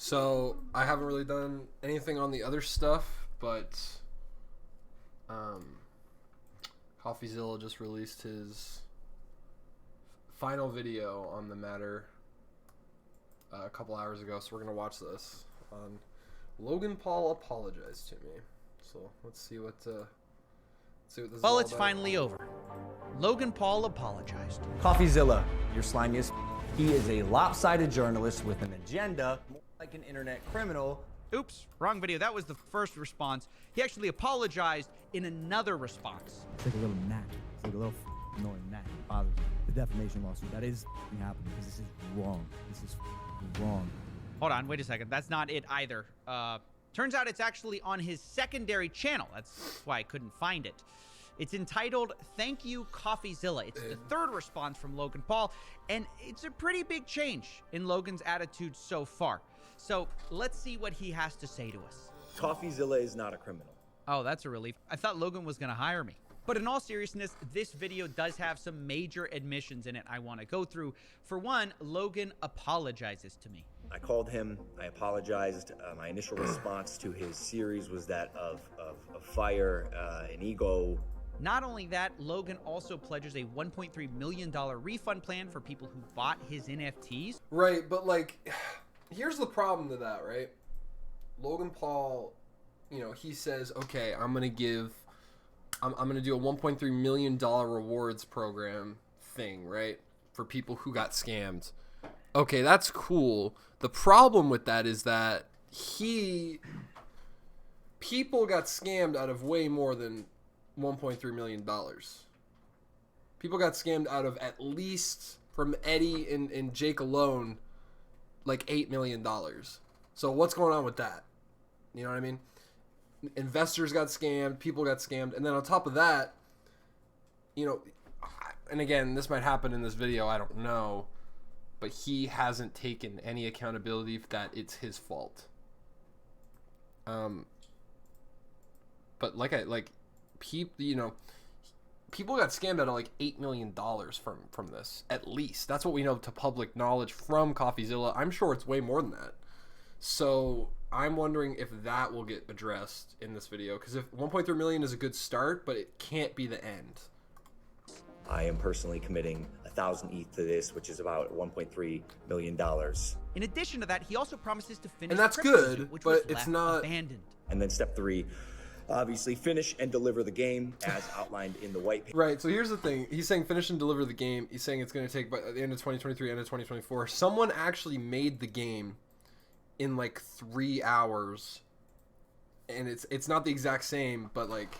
So I haven't really done anything on the other stuff, but CoffeeZilla just released his final video on the matter a couple hours ago, so we're gonna watch this. Logan Paul apologized to me, so let's see what this is Well, all it's about. finally over. Logan Paul apologized. CoffeeZilla, you're slimiest. He is a lopsided journalist with an agenda, more like an internet criminal. Oops, wrong video. That was the first response. He actually apologized in another response. It's like a little gnat. It's like a little annoying gnat. It bothers me. The defamation lawsuit, that is happening because this is wrong. This is wrong. Hold on, wait a second. That's not it either. Turns out it's actually on his secondary channel. That's why I couldn't find it. It's entitled, Thank You, CoffeeZilla. It's the third response from Logan Paul, and it's a pretty big change in Logan's attitude so far. So let's see what he has to say to us. CoffeeZilla is not a criminal. Oh, that's a relief. I thought Logan was going to hire me. But in all seriousness, this video does have some major admissions in it I want to go through. For one, Logan apologizes to me. I called him. I apologized. My initial response to his series was that of fire, and ego. Not only that, Logan also pledges a $1.3 million refund plan for people who bought his NFTs. Right, but like, here's the problem to that, right? Logan Paul, he says, okay, I'm gonna do a $1.3 million rewards program thing, right? For people who got scammed. Okay, that's cool. The problem with that is that people got scammed out of way more than $1.3 million. People got scammed out of, at least from Eddie and Jake alone, like $8 million. So what's going on with that? You know what I mean? Investors got scammed, people got scammed, and then on top of that, and again, this might happen in this video, I don't know, but he hasn't taken any accountability that it's his fault. But people got scammed out of like $8 million from this, at least. That's what we know to public knowledge from CoffeeZilla. I'm sure it's way more than that. So I'm wondering if that will get addressed in this video, because if 1.3 million is a good start, but it can't be the end. I am personally committing 1,000 ETH to this, which is about $1.3 million. In addition to that, he also promises to finish And that's Crypto, good, which but was it's left not abandoned. And then step 3, obviously finish and deliver the game as outlined in the white paper. Right, so here's the thing. He's saying finish and deliver the game. He's saying it's going to take by the end of 2023, end of 2024. Someone actually made the game in like 3 hours, and it's not the exact same, but like,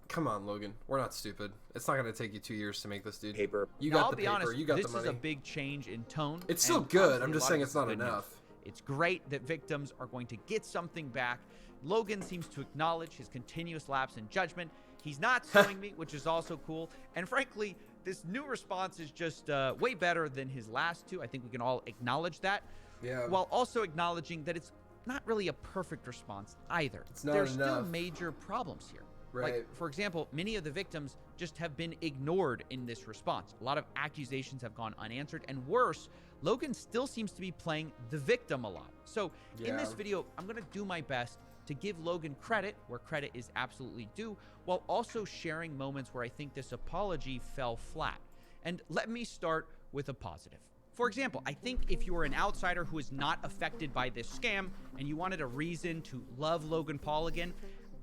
come on, Logan, we're not stupid. It's not going to take you 2 years to make this, dude. Paper. You Now, got I'll the be paper, honest, you got the this money. is a big change in tone. It's still and good. honestly, I'm a just lot saying of it's not good news. enough. It's great that victims are going to get something back. Logan seems to acknowledge his continuous lapse in judgment. He's not suing me, which is also cool. And frankly, this new response is just way better than his last two. I think we can all acknowledge that. Yeah. While also acknowledging that it's not really a perfect response either. It's not There's still enough. major problems here. Right. Like, for example, many of the victims just have been ignored in this response. A lot of accusations have gone unanswered, and worse, Logan still seems to be playing the victim a lot. So in this Yeah. video, I'm going to do my best to give Logan credit where credit is absolutely due, while also sharing moments where I think this apology fell flat. And let me start with a positive. For example, I think if you were an outsider who is not affected by this scam and you wanted a reason to love Logan Paul again,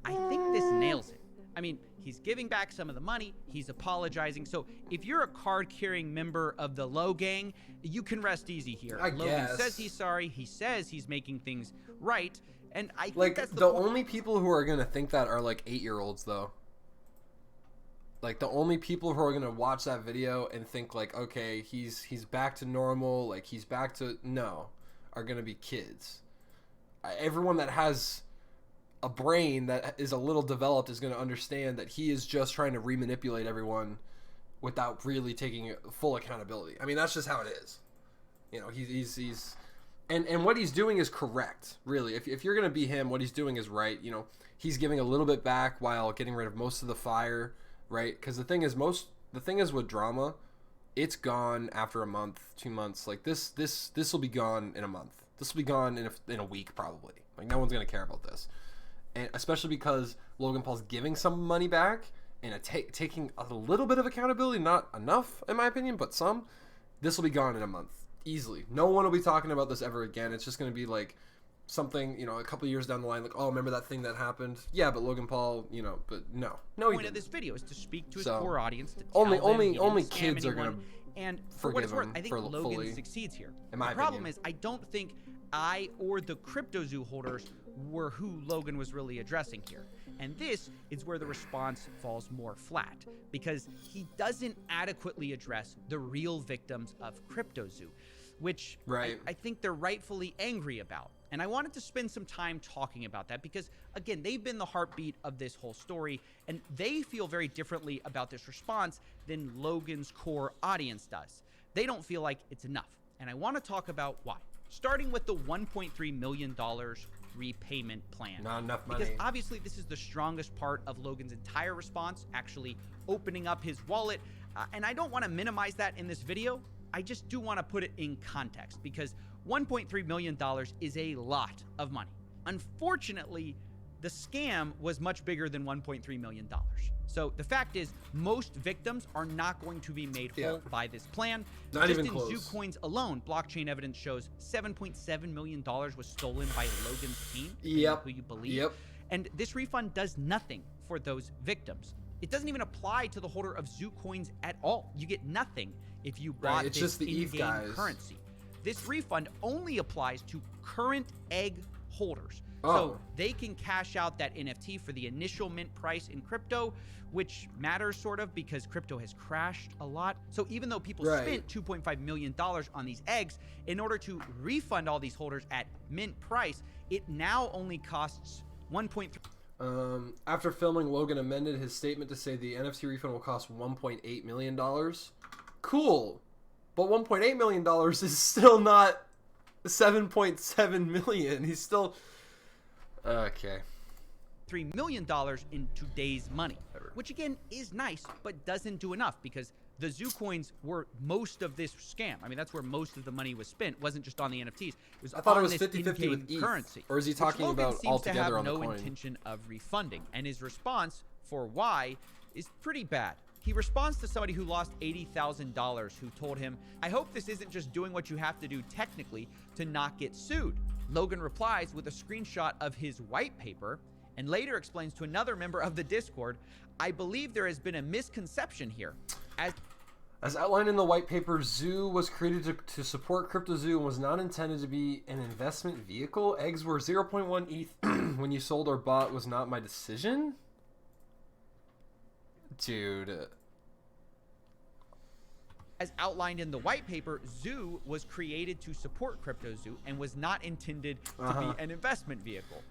I think this nails it. I mean, he's giving back some of the money, he's apologizing. So if you're a card-carrying member of the Low Gang, you can rest easy here. I Logan guess. says he's sorry, he says he's making things right, and I think Like, that's the point. only people who are going to think that are like 8-year-olds, though. Like, the only people who are going to watch that video and think like, okay, he's back to normal, like he's back to, no, are going to be kids. Everyone that has a brain that is a little developed is going to understand that he is just trying to remanipulate everyone without really taking full accountability. I mean, that's just how it is. He's and what he's doing is correct, really. If you're going to be him, what he's doing is right. He's giving a little bit back while getting rid of most of the fire, right? Because the thing is with drama, it's gone after a month, 2 months. Like this will be gone in a month. This will be gone in a week probably. Like no one's gonna care about this, and especially because Logan Paul's giving some money back and taking a little bit of accountability, not enough in my opinion, but some. This will be gone in a month easily. No one will be talking about this ever again. It's just gonna be like something, a couple of years down the line, like, oh, remember that thing that happened? Yeah, but Logan Paul, but no, the point of this video is to speak to his core audience. To only kids are gonna. And for what it's worth, I think Logan succeeds here. The problem is, I don't think I or the CryptoZoo holders were who Logan was really addressing here. And this is where the response falls more flat, because he doesn't adequately address the real victims of CryptoZoo, which I think they're rightfully angry about. And I wanted to spend some time talking about that because, again, they've been the heartbeat of this whole story, and they feel very differently about this response than Logan's core audience does. They don't feel like it's enough, and I want to talk about why. Starting with the $1.3 million repayment plan. Not enough money. Because obviously this is the strongest part of Logan's entire response, actually opening up his wallet. And I don't want to minimize that in this video. I just do want to put it in context because $1.3 million is a lot of money. Unfortunately, the scam was much bigger than $1.3 million. So the fact is, most victims are not going to be made whole by this plan. Not just even in close. Zoo Coins alone, blockchain evidence shows $7.7 million was stolen by Logan's team, who you believe. And this refund does nothing for those victims. It doesn't even apply to the holder of Zoo Coins at all. You get nothing if you bought it's this just the in-game currency. This refund only applies to current egg holders. Oh. So they can cash out that NFT for the initial mint price in crypto, which matters sort of because crypto has crashed a lot. So even though people spent $2.5 million on these eggs, in order to refund all these holders at mint price, it now only costs 1.3. After filming, Logan amended his statement to say the NFT refund will cost $1.8 million. Cool. But $1.8 million is still not $7.7 million. He's still... Okay. $3 million in today's money, which again is nice, but doesn't do enough because the Zoo Coins were most of this scam. I mean, that's where most of the money was spent. It wasn't just on the NFTs. I thought it was 50-50 with ETH. Currency. Or is he talking about altogether on the coin? Logan seems to have no intention of refunding, and his response for why is pretty bad. He responds to somebody who lost $80,000 who told him, "I hope this isn't just doing what you have to do technically to not get sued." Logan replies with a screenshot of his white paper and later explains to another member of the Discord, "I believe there has been a misconception here. As outlined in the white paper, Zoo was created to support CryptoZoo and was not intended to be an investment vehicle. Eggs were 0.1 ETH when you sold or bought was not my decision." Dude. As outlined in the white paper, Zoo was created to support CryptoZoo and was not intended to be an investment vehicle.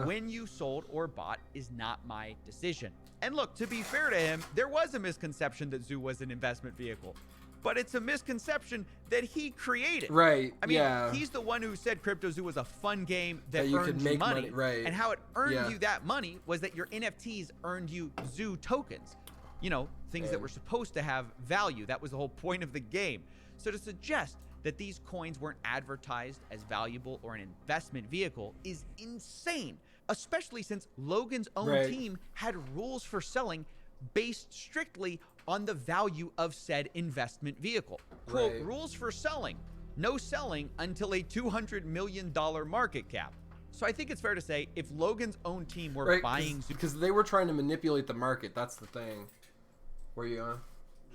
When you sold or bought is not my decision. And look, to be fair to him, there was a misconception that Zoo was an investment vehicle. But it's a misconception that he created. Right, I mean, he's the one who said CryptoZoo was a fun game that you earned could you make money. Right. And how it earned you that money was that your NFTs earned you Zoo tokens. You know, things that were supposed to have value. That was the whole point of the game. So to suggest that these coins weren't advertised as valuable or an investment vehicle is insane, especially since Logan's own team had rules for selling based strictly on the value of said investment vehicle. Quote, rules for selling, no selling until a $200 million market cap. So I think it's fair to say if Logan's own team were buying... Because they were trying to manipulate the market, that's the thing. Where are you going?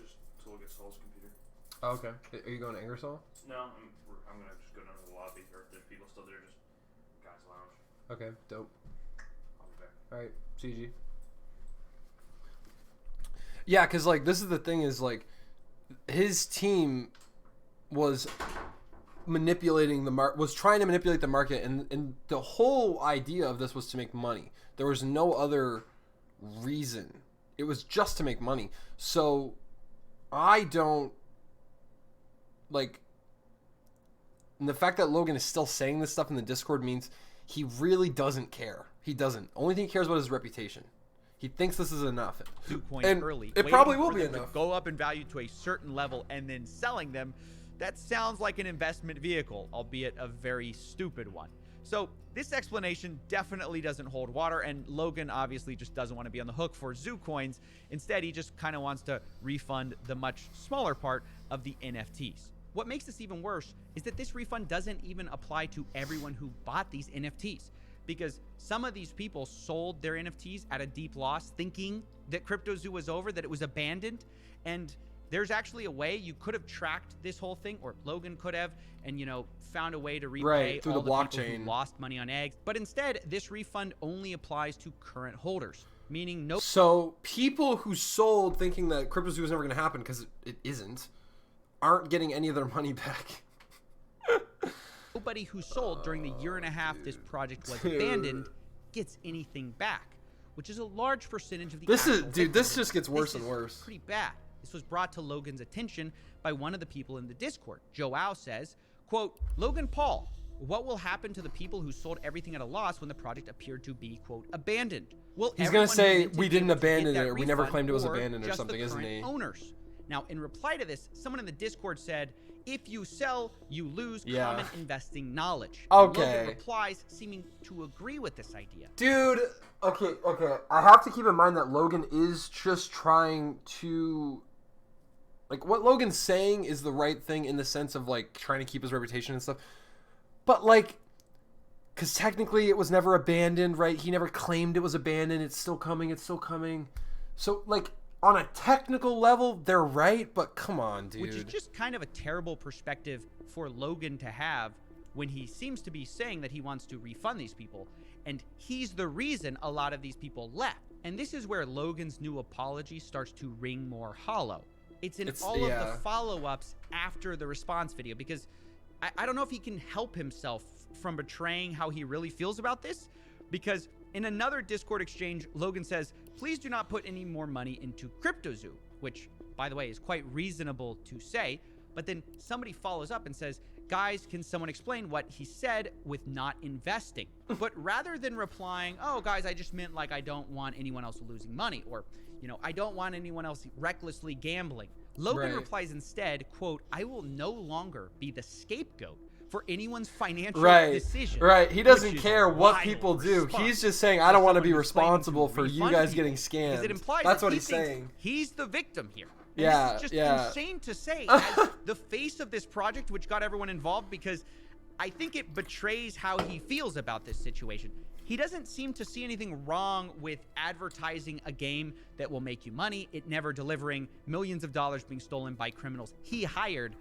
Just to look at Saul's computer. Oh, okay. Are you going to Ingersoll? No, I'm going to just go down to the lobby. Or if there's people still there, just guys lounge. Okay, dope. I'll be back. Alright, CG. Yeah, because, like, this is the thing is, like, his team was manipulating the market, was trying to manipulate the market, and the whole idea of this was to make money. There was no other reason. It was just to make money. So I don't like, and the fact that Logan is still saying this stuff in the Discord means he really doesn't care. He doesn't. Only thing he cares about is his reputation. He thinks this is enough. Coins early. It probably will be enough. Go up in value to a certain level and then selling them. That sounds like an investment vehicle, albeit a very stupid one. So this explanation definitely doesn't hold water, and Logan obviously just doesn't want to be on the hook for zoo coins. Instead, he just kind of wants to refund the much smaller part of the NFTs. What makes this even worse is that this refund doesn't even apply to everyone who bought these NFTs, because some of these people sold their NFTs at a deep loss, thinking that CryptoZoo was over, that it was abandoned. And there's actually a way you could have tracked this whole thing, or Logan could have, and, you know, found a way to repay through all the the people blockchain. who lost money on eggs. But instead, this refund only applies to current holders, meaning no. So people who sold thinking that CryptoZoo was never going to happen, because it isn't, aren't getting any of their money back. Nobody who sold during the year and a half this project was abandoned gets anything back, which is a large percentage of the This is, actual dude, this victims. just gets worse This and is worse. Pretty bad. This was brought to Logan's attention by one of the people in the Discord. Joao says, quote, Logan Paul, what will happen to the people who sold everything at a loss when the project appeared to be, quote, abandoned? Will He's going everyone to who say, minted we be didn't able to get abandon that it, or we never refund, claimed it was or abandoned or just something, the isn't current he? owners? Now, in reply to this, someone in the Discord said, if you sell, you lose Yeah. common investing knowledge. And Okay. Logan replies, seeming to agree with this idea. Dude, okay. I have to keep in mind that Logan is just trying to... Like, what Logan's saying is the right thing in the sense of, like, trying to keep his reputation and stuff. But, like, because technically it was never abandoned, right? He never claimed it was abandoned. It's still coming. So, like, on a technical level, they're right, but come on, dude. Which is just kind of a terrible perspective for Logan to have when he seems to be saying that he wants to refund these people. And he's the reason a lot of these people left. And this is where Logan's new apology starts to ring more hollow. It's in all of the follow-ups after the response video, because I don't know if he can help himself from betraying how he really feels about this, because in another Discord exchange, Logan says, please do not put any more money into CryptoZoo, which, by the way, is quite reasonable to say. But then somebody follows up and says, guys, can someone explain what he said with not investing? But rather than replying, oh, guys, I just meant, like, I don't want anyone else losing money, or, you know, I don't want anyone else recklessly gambling, Logan replies instead, quote, I will no longer be the scapegoat for anyone's financial decision. Right. He doesn't care what people do. He's just saying, I don't want to be responsible for you guys getting scammed. It implies That's that what he he's thinks saying. He's the victim here. And Yeah, this is just yeah. insane to say as the face of this project, which got everyone involved, because I think it betrays how he feels about this situation. He doesn't seem to see anything wrong with advertising a game that will make you money, it never delivering, millions of dollars being stolen by criminals he hired.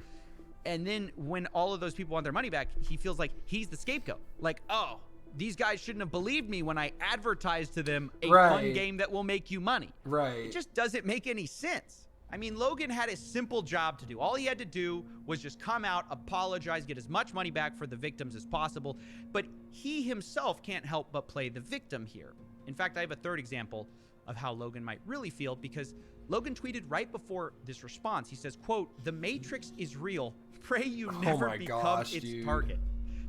And then when all of those people want their money back, he feels like he's the scapegoat. Like, oh, these guys shouldn't have believed me when I advertised to them a fun game that will make you money. Right. It just doesn't make any sense. I mean, Logan had a simple job to do. All he had to do was just come out, apologize, get as much money back for the victims as possible. But he himself can't help but play the victim here. In fact, I have a third example of how Logan might really feel, because Logan tweeted right before this response. He says, quote, the Matrix is real. Pray you never become its target.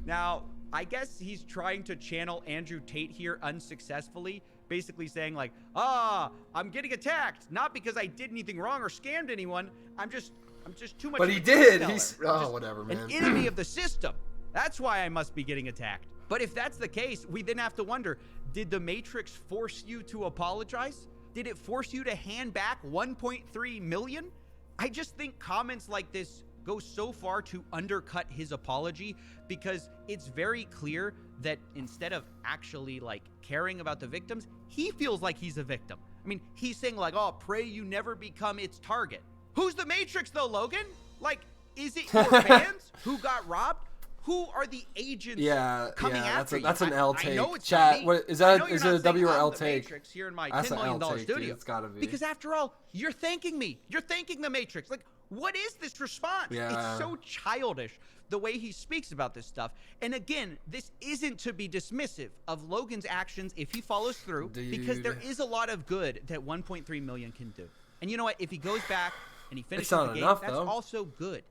Now, I guess he's trying to channel Andrew Tate here unsuccessfully, basically saying like, I'm getting attacked, not because I did anything wrong or scammed anyone. I'm just too much. But he did. He's whatever, man. An enemy of the system. That's why I must be getting attacked. But if that's the case, we then have to wonder, did the Matrix force you to apologize? Did it force you to hand back 1.3 million? I just think comments like this go so far to undercut his apology, because it's very clear that instead of actually like caring about the victims, he feels like he's a victim. I mean, he's saying like, oh, pray you never become its target. Who's the Matrix though, Logan? Like, is it your fans who got robbed? Who are the agents coming after you? That's an L take. I know it's Chat, what is that? Is it a W or L take? Matrix here in my That's $10 million an L take, studio. dude. It's gotta be. Because after all, you're thanking me. You're thanking the Matrix. Like, what is this response? Yeah. It's so childish the way he speaks about this stuff. And again, this isn't to be dismissive of Logan's actions if he follows through, because there is a lot of good that 1.3 million can do. And you know what? If he goes back and he finishes the game, that's also good.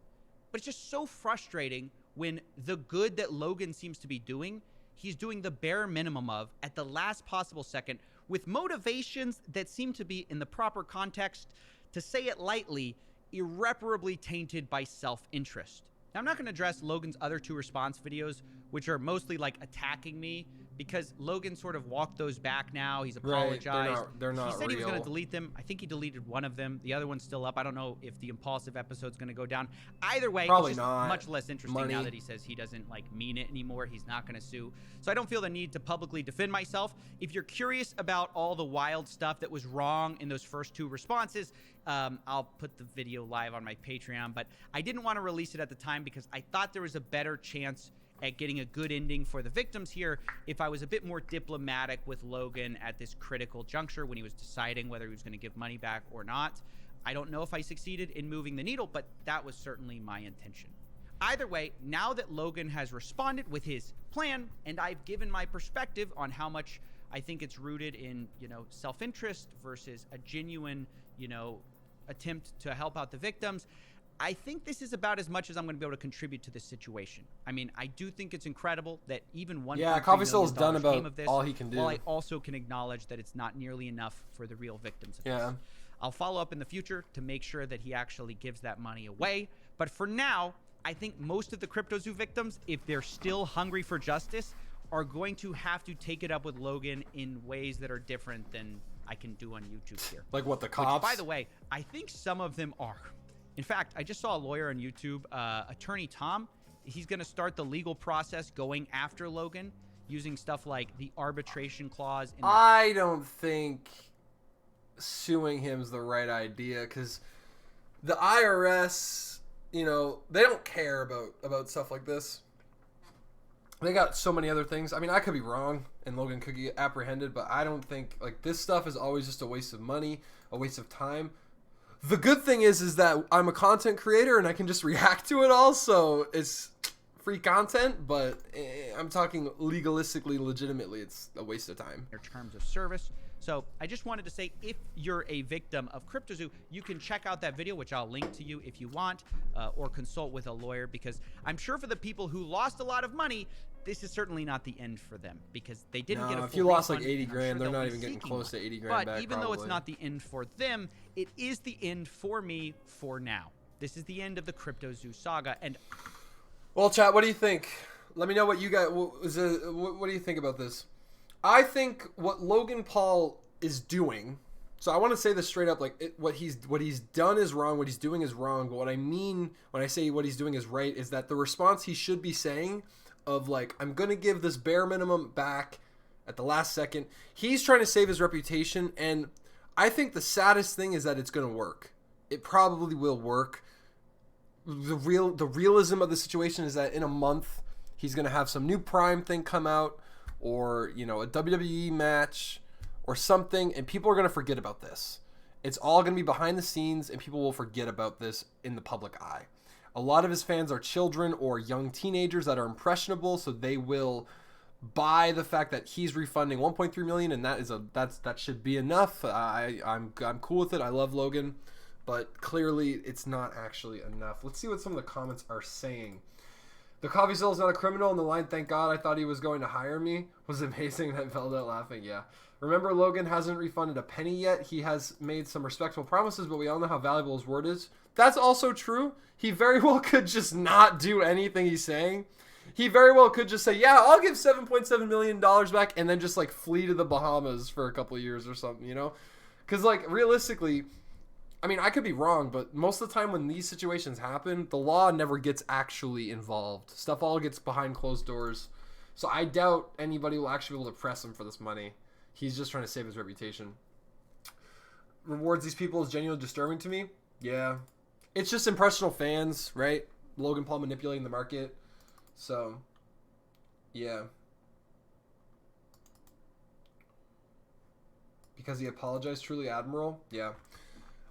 But it's just so frustrating when the good that Logan seems to be doing, he's doing the bare minimum of at the last possible second, with motivations that seem to be, in the proper context, to say it lightly, irreparably tainted by self-interest. Now, I'm not going to address Logan's other 2 response videos, which are mostly like attacking me, because Logan sort of walked those back now. He's apologized. Right. They're not He said he was real. going to delete them. I think he deleted one of them. The other one's still up. I don't know if the impulsive episode's going to go down. Either way, Probably it's just not. much less interesting Money. now that he says he doesn't like mean it anymore. He's not going to sue. So I don't feel the need to publicly defend myself. If you're curious about all the wild stuff that was wrong in those first 2 responses, I'll put the video live on my Patreon, but I didn't want to release it at the time because I thought there was a better chance at getting a good ending for the victims here if I was a bit more diplomatic with Logan at this critical juncture when he was deciding whether he was going to give money back or not. I don't know if I succeeded in moving the needle, but that was certainly my intention. Either way, now that Logan has responded with his plan, and I've given my perspective on how much I think it's rooted in, self-interest versus a genuine, attempt to help out the victims, I think this is about as much as I'm going to be able to contribute to this situation. I mean, I do think it's incredible that even $1.3 million Coffee's done about came of this, all he can do. while I also can acknowledge that it's not nearly enough for the real victims of this. I'll follow up in the future to make sure that he actually gives that money away. But for now, I think most of the CryptoZoo victims, if they're still hungry for justice, are going to have to take it up with Logan in ways that are different than I can do on YouTube here. Like what, the cops? Which, by the way, I think some of them are. In fact, I just saw a lawyer on YouTube, Attorney Tom. He's going to start the legal process going after Logan using stuff like the arbitration clause. I don't think suing him is the right idea because the IRS, they don't care about stuff like this. They got so many other things. I mean, I could be wrong and Logan could get apprehended, but I don't think, this stuff is always just a waste of money, a waste of time. The good thing is that I'm a content creator and I can just react to it all, so it's free content, but I'm talking legalistically, legitimately, it's a waste of time. Their terms of service. So I just wanted to say, if you're a victim of CryptoZoo, you can check out that video, which I'll link to you if you want, or consult with a lawyer, because I'm sure for the people who lost a lot of money, this is certainly not the end for them, because they didn't get a full if you lost refund, 80 grand, sure they're not even getting close to 80 grand back. But even though it's probably. not the end for them, it is the end for me for now. This is the end of the CryptoZoo saga. And well, chat, what do you think? Let me know what you got. What do you think about this? I think what Logan Paul is doing. So I want to say this straight up, what he's done is wrong, what he's doing is wrong. But what I mean when I say what he's doing is right is that the response he should be saying of I'm going to give this bare minimum back at the last second. He's trying to save his reputation, and I think the saddest thing is that it's going to work. It probably will work. The realism of the situation is that in a month he's going to have some new Prime thing come out, or a WWE match or something, and people are going to forget about this. It's all going to be behind the scenes, and people will forget about this in the public eye. A lot of his fans are children or young teenagers that are impressionable, so they will buy the fact that he's refunding 1.3 million, and that should be enough. I'm cool with it. I love Logan, but clearly it's not actually enough. Let's see what some of the comments are saying. The Coffeezilla is not a criminal in the line. Thank God, I thought he was going to hire me. Was amazing. That fell out laughing. Yeah. Remember, Logan hasn't refunded a penny yet. He has made some respectful promises, but we all know how valuable his word is. That's also true. He very well could just not do anything he's saying. He very well could just say, yeah, I'll give $7.7 million back, and then just flee to the Bahamas for a couple of years or something, Because realistically, I mean, I could be wrong, but most of the time when these situations happen, the law never gets actually involved. Stuff all gets behind closed doors. So I doubt anybody will actually be able to press him for this money. He's just trying to save his reputation. Rewards these people is genuinely disturbing to me. Yeah. It's just impressionable fans, right? Logan Paul manipulating the market. So, yeah. Because he apologized, truly admirable. Yeah.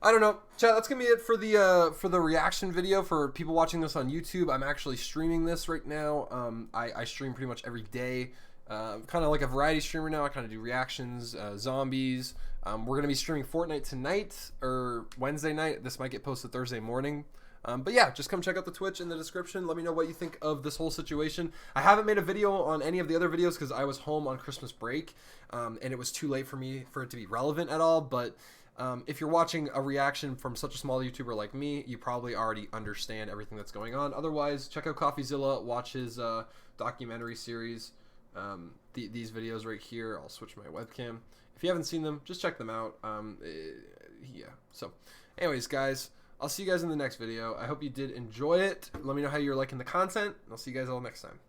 I don't know. Chat, that's going to be it for the reaction video for people watching this on YouTube. I'm actually streaming this right now. I stream pretty much every day. Kind of like a variety streamer now. I kind of do reactions, zombies. We're going to be streaming Fortnite tonight or Wednesday night. This might get posted Thursday morning. But yeah, just come check out the Twitch in the description. Let me know what you think of this whole situation. I haven't made a video on any of the other videos because I was home on Christmas break, and it was too late for it to be relevant at all. But If you're watching a reaction from such a small YouTuber like me, you probably already understand everything that's going on. Otherwise, check out CoffeeZilla, watch his documentary series. These videos right here. I'll switch my webcam. If you haven't seen them, just check them out. Yeah. So, anyways, guys, I'll see you guys in the next video. I hope you did enjoy it. Let me know how you're liking the content. I'll see you guys all next time.